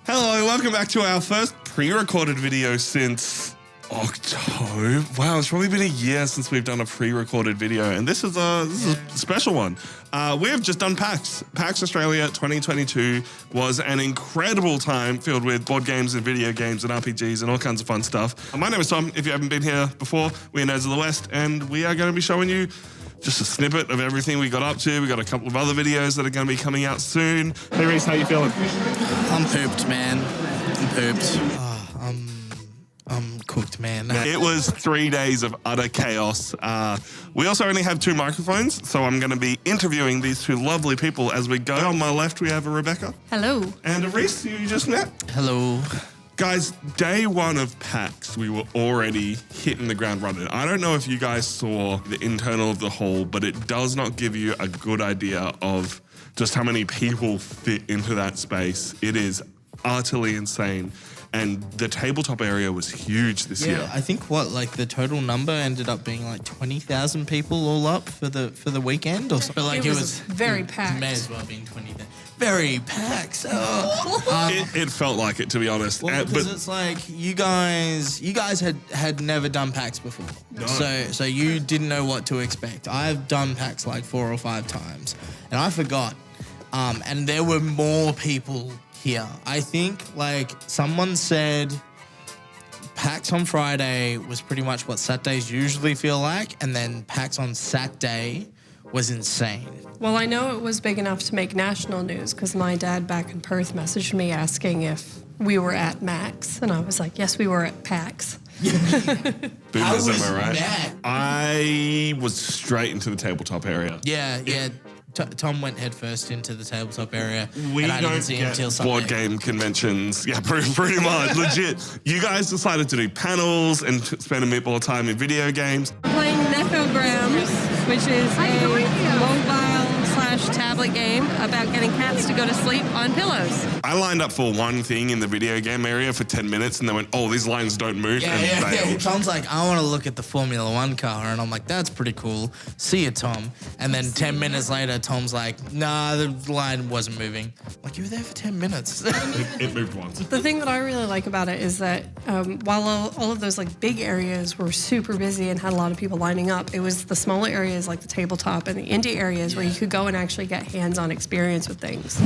Hello, welcome back to our first pre-recorded video since October. Wow, it's probably been a year since we've done a pre-recorded video, and this is a special one. We have just done PAX. PAX Australia 2022 was an incredible time filled with board games and video games and RPGs and all kinds of fun stuff. My name is Tom. If you haven't been here before, we're Nerds of the West, and we are going to be showing you just a snippet of everything we got up to. We got a couple of other videos that are going to be coming out soon. Hey Reese, how you feeling? I'm pooped, man. I'm pooped. I'm cooked, man. It was 3 days of utter chaos. We also only have 2 microphones, so I'm going to be interviewing these 2 lovely people as we go. On my left, we have a Rebecca. Hello. And a Reese, who you just met. Hello. Guys, day 1 of PAX, we were already hitting the ground running. I don't know if you guys saw the internal of the hall, but it does not give you a good idea of just how many people fit into that space. It is utterly insane. And the tabletop area was huge this year. I think the total number ended up being like 20,000 people all up for the weekend or something. But it was very packed. May as well have been 20,000. Very packed. It felt like it, to be honest. Well, because it's like you guys had never done PAX before, no. so you didn't know what to expect. I've done PAX like 4 or 5 times, and I forgot. And there were more people here. I think like someone said PAX on Friday was pretty much what Saturdays usually feel like, and then PAX on Saturday was insane. Well, I know it was big enough to make national news because my dad back in Perth messaged me asking if we were at Max, and I was like, yes, we were at PAX. Boomers, am I right? That? I was straight into the tabletop area. Yeah. Tom went headfirst into the tabletop area. We and I don't didn't see him till Sunday. board game conventions. Yeah, pretty much. Legit. You guys decided to do panels and spend a bit more time in video games. Playing Necograms, which is a mobile/tablet game about getting cats to go to sleep on pillows. I lined up for one thing in the video game area for 10 minutes and they went, oh, these lines don't move, and bailed. Tom's like, I want to look at the Formula 1 car, and I'm like, that's pretty cool. See you, Tom. And then 10 minutes later, Tom's like, nah, the line wasn't moving. I'm like, you were there for 10 minutes. It moved once. The thing that I really like about it is that while all of those like big areas were super busy and had a lot of people lining up, it was the smaller areas like the tabletop and the indie areas where you could go and actually get hands-on experience with things.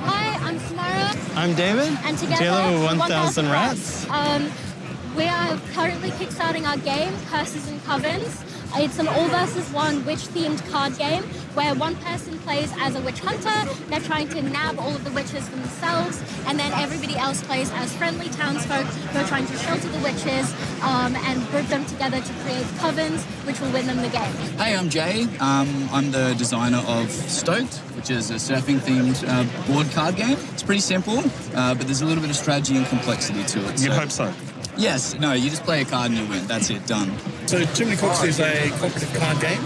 Hi, I'm Samara. I'm David. And together we're 1,000 Rats. We are currently kickstarting our game, Curses and Covens. It's an all-versus-one witch-themed card game where one person plays as a witch hunter. They're trying to nab all of the witches for themselves, and then everybody else plays as friendly townsfolk who are trying to shelter the witches and group them together to create covens, which will win them the game. Hey, I'm Jay. I'm the designer of Stoked, which is a surfing-themed board card game. It's pretty simple, but there's a little bit of strategy and complexity to it. You'd hope so. Yes. No, you just play a card and you win. That's it. Done. So Too Many Cooks is a cooperative card game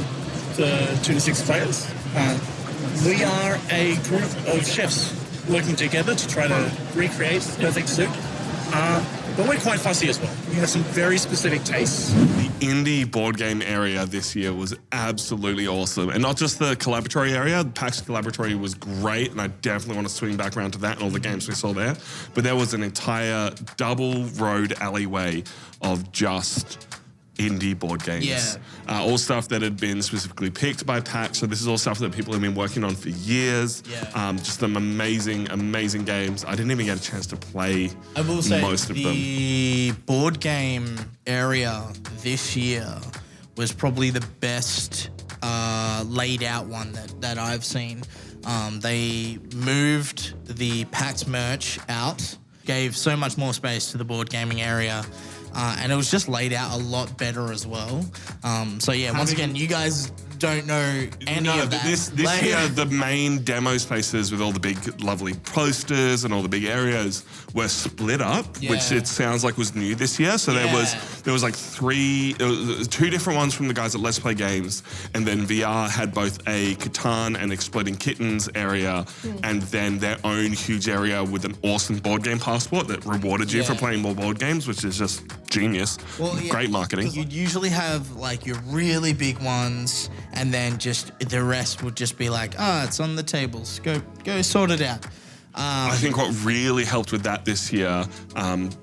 for 2 to 6 players. We are a group of chefs working together to try to recreate the perfect soup. But we're quite fussy as well. We have some very specific tastes. The indie board game area this year was absolutely awesome. And not just the Collaboratory area. PAX Collaboratory was great, and I definitely want to swing back around to that and all the games we saw there. But there was an entire double road alleyway of just indie board games. Yeah. All stuff that had been specifically picked by PAX. So this is all stuff that people have been working on for years. Yeah. Just some amazing games. I didn't even get a chance to play I will say most of them. The board game area this year was probably the best laid out one that I've seen. They moved the PAX merch out, gave so much more space to the board gaming area. And it was just laid out a lot better as well. So yeah, once again, you guys don't know any of that. This year, the main demo spaces with all the big, lovely posters and all the big areas were split up, which it sounds like was new this year. So there was like 2 different ones from the guys at Let's Play Games, and then VR had both a Catan and Exploding Kittens area, and then their own huge area with an awesome board game passport that rewarded you for playing more board games, which is just genius. Well, great marketing. You'd usually have like your really big ones, and then just the rest would just be like, it's on the tables. Go sort it out. I think what really helped with that this year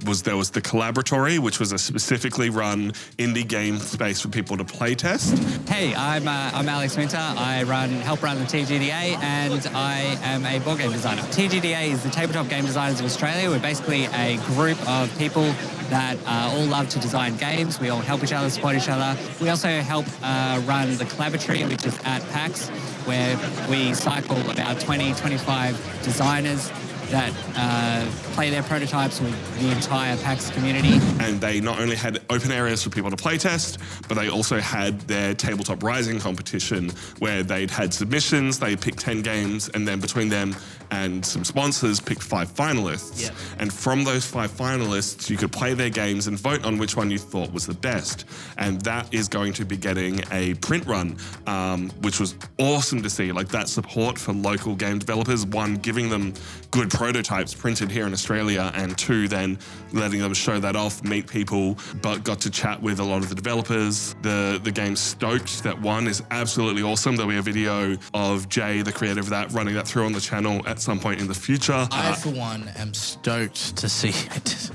was there was the Collaboratory, which was a specifically run indie game space for people to play test. Hey, I'm Alex Winter. I help run the TGDA, and I am a board game designer. TGDA is the Tabletop Game Designers of Australia. We're basically a group of people that all love to design games. We all help each other, support each other. We also help run the Collaboratory, which is at PAX, where we cycle about 20, 25 designers that play their prototypes with the entire PAX community. And they not only had open areas for people to play test, but they also had their Tabletop Rising competition where they'd had submissions, they picked 10 games, and then between them and some sponsors picked 5 finalists. Yep. And from those 5 finalists, you could play their games and vote on which one you thought was the best. And that is going to be getting a print run, which was awesome to see. Like that support for local game developers, one, giving them good prototypes printed here in Australia, and 2, then letting them show that off, meet people, but got to chat with a lot of the developers. The game Stoked that won is absolutely awesome. There'll be a video of Jay, the creator of that, running that through on the channel at some point in the future. I, for one, am stoked to see it.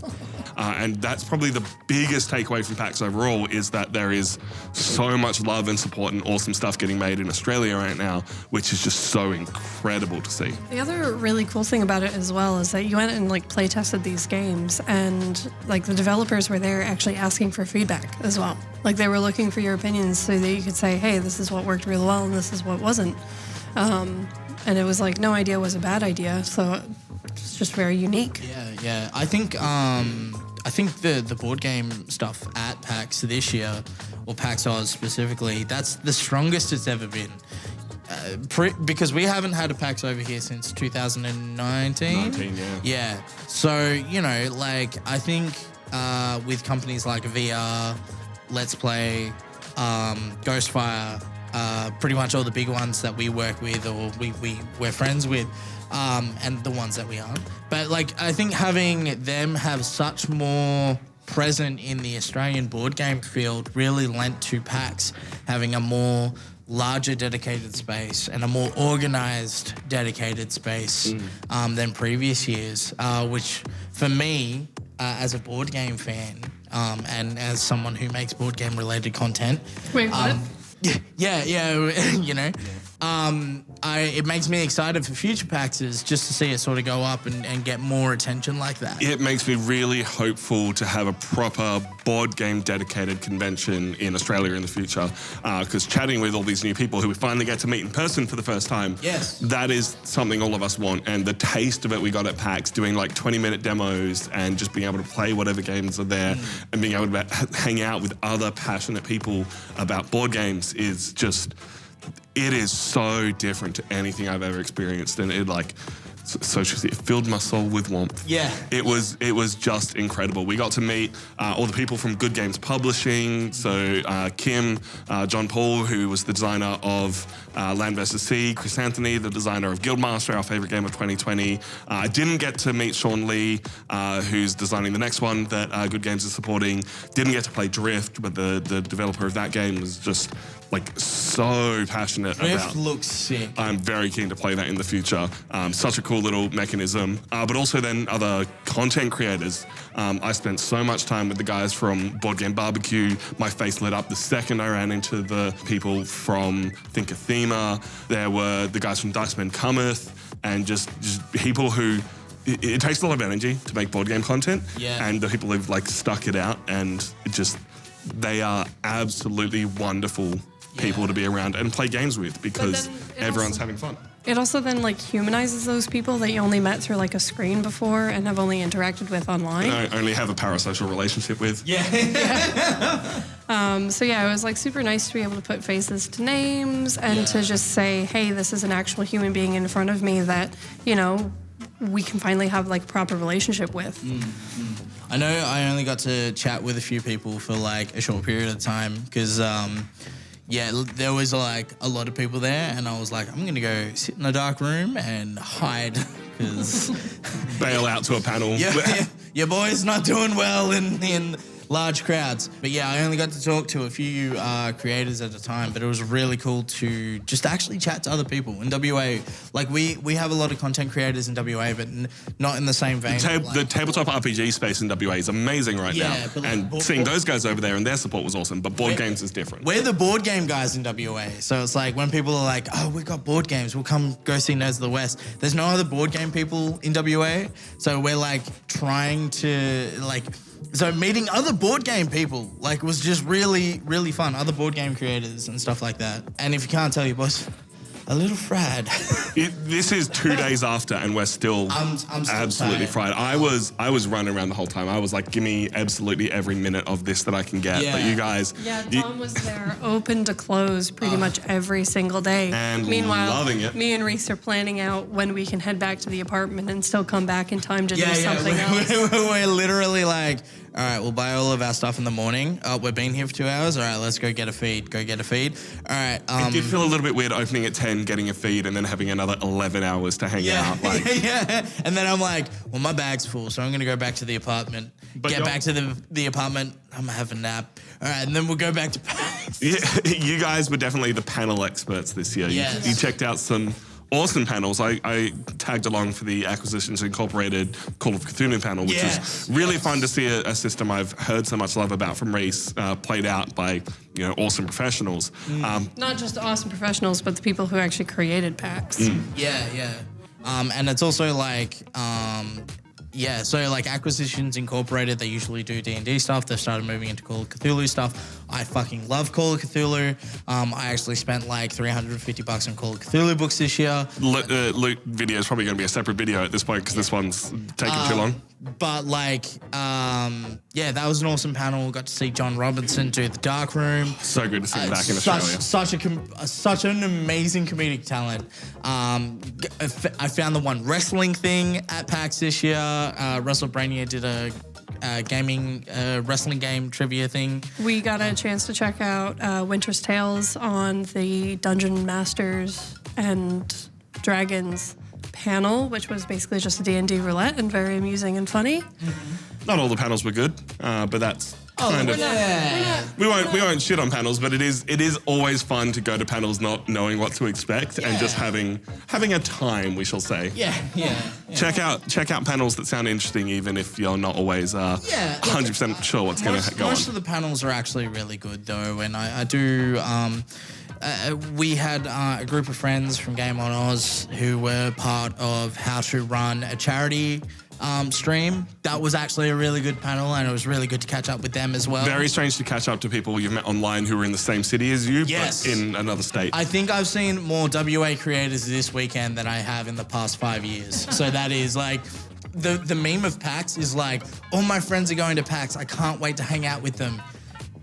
And that's probably the biggest takeaway from PAX overall, is that there is so much love and support and awesome stuff getting made in Australia right now, which is just so incredible to see. The other really cool thing about it as well is that you went and like play tested these games, and like the developers were there actually asking for feedback as well. Like they were looking for your opinions so that you could say, hey, this is what worked really well and this is what wasn't. And it was like no idea was a bad idea, so it's just very unique. Yeah. I think the board game stuff at PAX this year, or PAX Aus specifically, that's the strongest it's ever been. Because we haven't had a PAX over here since 2019. Yeah. So, you know, like I think with companies like VR, Let's Play, Ghostfire, pretty much all the big ones that we work with or we're friends with, and the ones that we aren't. But like, I think having them have such more present in the Australian board game field really lent to PAX having a more larger dedicated space and a more organized dedicated space than previous years, which for me, as a board game fan, and as someone who makes board game related content. Wait, what? Yeah, you know. It makes me excited for future PAXs just to see it sort of go up and get more attention like that. It makes me really hopeful to have a proper board game dedicated convention in Australia in the future, because chatting with all these new people who we finally get to meet in person for the first time, yes, that is something all of us want. And the taste of it we got at PAX, doing like 20-minute demos and just being able to play whatever games are there and being able to hang out with other passionate people about board games is just... It is so different to anything I've ever experienced, and it filled my soul with warmth. Yeah. It was just incredible. We got to meet all the people from Good Games Publishing. So Kim, John Paul, who was the designer of Land vs. Sea, Chris Anthony, the designer of Guildmaster, our favorite game of 2020. I didn't get to meet Sean Lee, who's designing the next one that Good Games is supporting. Didn't get to play Drift, but the developer of that game was just like so passionate about. Drift looks sick. I'm very keen to play that in the future. Such a cool little mechanism. But also then other content creators. I spent so much time with the guys from Board Game Barbecue. My face lit up the second I ran into the people from Think Athema. There were the guys from Dice Men Cometh, and just people who... It takes a lot of energy to make board game content. Yeah. And the people who've like stuck it out, and they are absolutely wonderful people to be around and play games with, because everyone's having fun. It also then like humanizes those people that you only met through like a screen before and have only interacted with online. And I only have a parasocial relationship with. Yeah. So yeah, it was like super nice to be able to put faces to names and to just say, hey, this is an actual human being in front of me that, you know, we can finally have like a proper relationship with. I know I only got to chat with a few people for like a short period of time because, there was like a lot of people there, and I was like, I'm gonna go sit in a dark room and hide because bail out to a panel. your boy's not doing well in large crowds. But yeah, I only got to talk to a few creators at a time, but it was really cool to just actually chat to other people in WA. Like we have a lot of content creators in WA, but not in the same vein. The tabletop RPG space in WA is amazing right now. But and seeing those guys over there and their support was awesome, but board games is different. We're the board game guys in WA. So it's like when people are like, oh, we got board games, we'll come go see Nerds of the West. There's no other board game people in WA. So we're like trying to so meeting other board game people was just really, really fun. Other board game creators and stuff like that. And if you can't tell your boss, a little fried. This is 2 days after, and we're still I'm still absolutely tired. fried. I was running around the whole time. I was like, give me absolutely every minute of this that I can get. Yeah. But you guys, Yeah, Tom was there open to close pretty much every single day. And meanwhile, loving it. me and Reese are planning out when we can head back to the apartment and still come back in time to do something else. We're literally like, all right, we'll buy all of our stuff in the morning. We've been here for 2 hours. All right, let's go get a feed. All right. it did feel a little bit weird opening at 10, getting a feed, and then having another 11 hours to hang out. Yeah. And then I'm like, well, my bag's full, so I'm going to go back to the apartment. Get back to the apartment. I'm going to have a nap. All right, and then we'll go back to PAX. Yeah, you guys were definitely the panel experts this year. Yes. You checked out some awesome panels. I tagged along for the Acquisitions Incorporated Call of Cthulhu panel, which was really fun to see a system I've heard so much love about from Reese played out by awesome professionals. Not just awesome professionals, but the people who actually created PAX. Yeah. And it's also like, so like Acquisitions Incorporated, they usually do D&D stuff. They've started moving into Call of Cthulhu stuff. I fucking love Call of Cthulhu. I actually spent like $350 on Call of Cthulhu books this year. Loot video is probably going to be a separate video at this point because this one's taking too long. But that was an awesome panel. Got to see John Robinson do the Dark Room. So good to see him back in Australia. Such an amazing comedic talent. I found the one wrestling thing at PAX this year. Russell Brainier did a wrestling game trivia thing. We got a chance to check out Winter's Tales on the Dungeon Masters and Dragons panel, which was basically just a D&D roulette and very amusing and funny. Not all the panels were good, but that's kind of... We won't shit on panels, but it is always fun to go to panels not knowing what to expect and just having a time, we shall say. Yeah. Check out panels that sound interesting, even if you're not always 100% sure what's going to go on. Most of the panels are actually really good, though, and I do... we had a group of friends from Game on Oz who were part of How to Run a Charity stream. That was actually a really good panel, and it was really good to catch up with them as well. Very strange to catch up to people you've met online who are in the same city as you, yes, but in another state. I think I've seen more WA creators this weekend than I have in the past 5 years. So that is like... The meme of PAX is like, all my friends are going to PAX. I can't wait to hang out with them.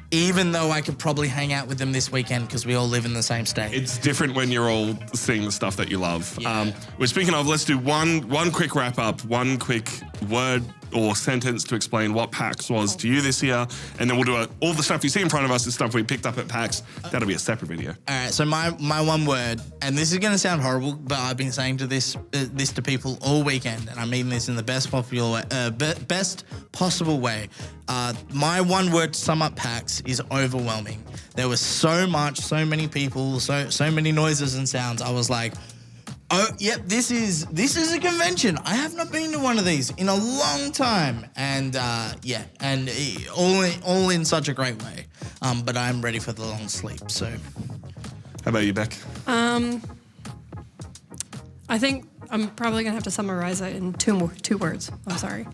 Even though I could probably hang out with them this weekend because we all live in the same state. It's different when you're all seeing the stuff that you love. Yeah. We're speaking of, let's do one quick wrap up, one quick word or sentence to explain what PAX was to you this year, and then we'll do all the stuff you see in front of us is stuff we picked up at PAX. That'll be a separate video. All right, so my one word, and this is going to sound horrible, but I've been saying to this to people all weekend, and I mean this in the best possible way. My one word to sum up PAX is overwhelming. There was so many people, so many noises and sounds. I was like, oh, yep, this is a convention. I have not been to one of these in a long time. And and all in such a great way. But I'm ready for the long sleep, so. How about you, Beck? I think I'm probably gonna have to summarize it in two words. I'm sorry.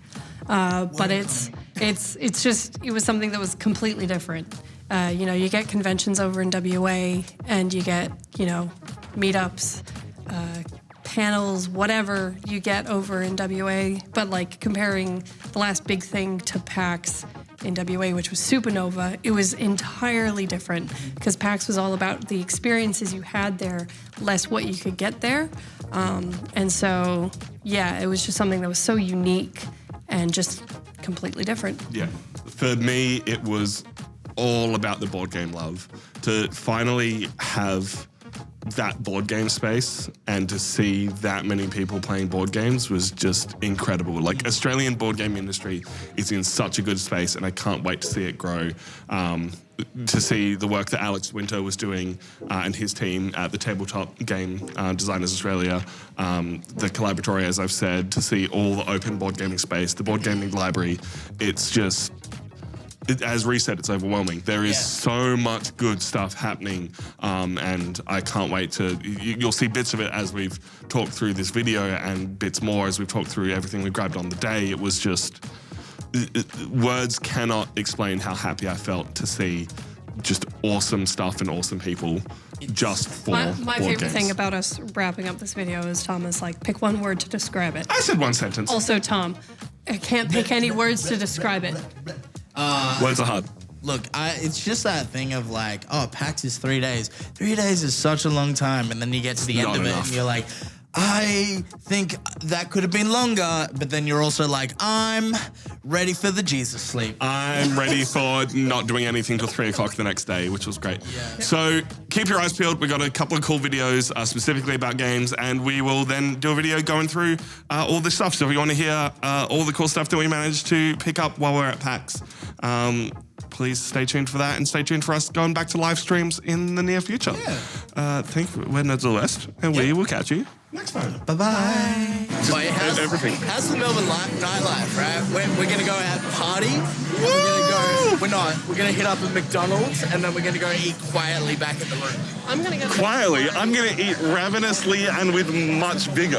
But it was something that was completely different. You get conventions over in WA and you get, meetups, panels, whatever you get over in WA, but like comparing the last big thing to PAX in WA, which was Supernova, it was entirely different because PAX was all about the experiences you had there, less what you could get there. And so, it was just something that was so unique and just completely different. Yeah. For me, it was all about the board game love. To finally have that board game space and to see that many people playing board games was just incredible. Like, Australian board game industry is in such a good space, and I can't wait to see it grow. To see the work that Alex Winter was doing and his team at the Tabletop Game Designers Australia, the Collaboratory, as I've said, to see all the open board gaming space, the board gaming library, it's just, as Rhys said, it's overwhelming. There is so much good stuff happening, and I can't wait to, you'll see bits of it as we've talked through this video and bits more as we've talked through everything we grabbed on the day. It was just, words cannot explain how happy I felt to see just awesome stuff and awesome people just for My board favorite games. thing about us wrapping up this video is Thomas like, pick one word to describe it. I said one sentence. Also, Tom, I can't pick any words to describe it. Words are hard. Look, it's just that thing of like, oh, PAX is 3 days. 3 days is such a long time, and then you get to the end Not of it, enough. and you're like, I think that could have been longer, but then you're also like, I'm ready for the Jesus sleep. I'm ready for not doing anything till 3 o'clock the next day, which was great. So keep your eyes peeled. We got a couple of cool videos specifically about games, and we will then do a video going through all this stuff. So if you want to hear all the cool stuff that we managed to pick up while we're at PAX, please stay tuned for that, and stay tuned for us going back to live streams in the near future. We're Nerds of the West, and we will catch you next time. Bye-bye. Wait, Everything. how's the Melbourne nightlife, right? We're going to go out party. We're going to hit up a McDonald's, and then we're going to go eat quietly back in the room. I'm going to go. Quietly, I'm going to eat ravenously and with much vigor.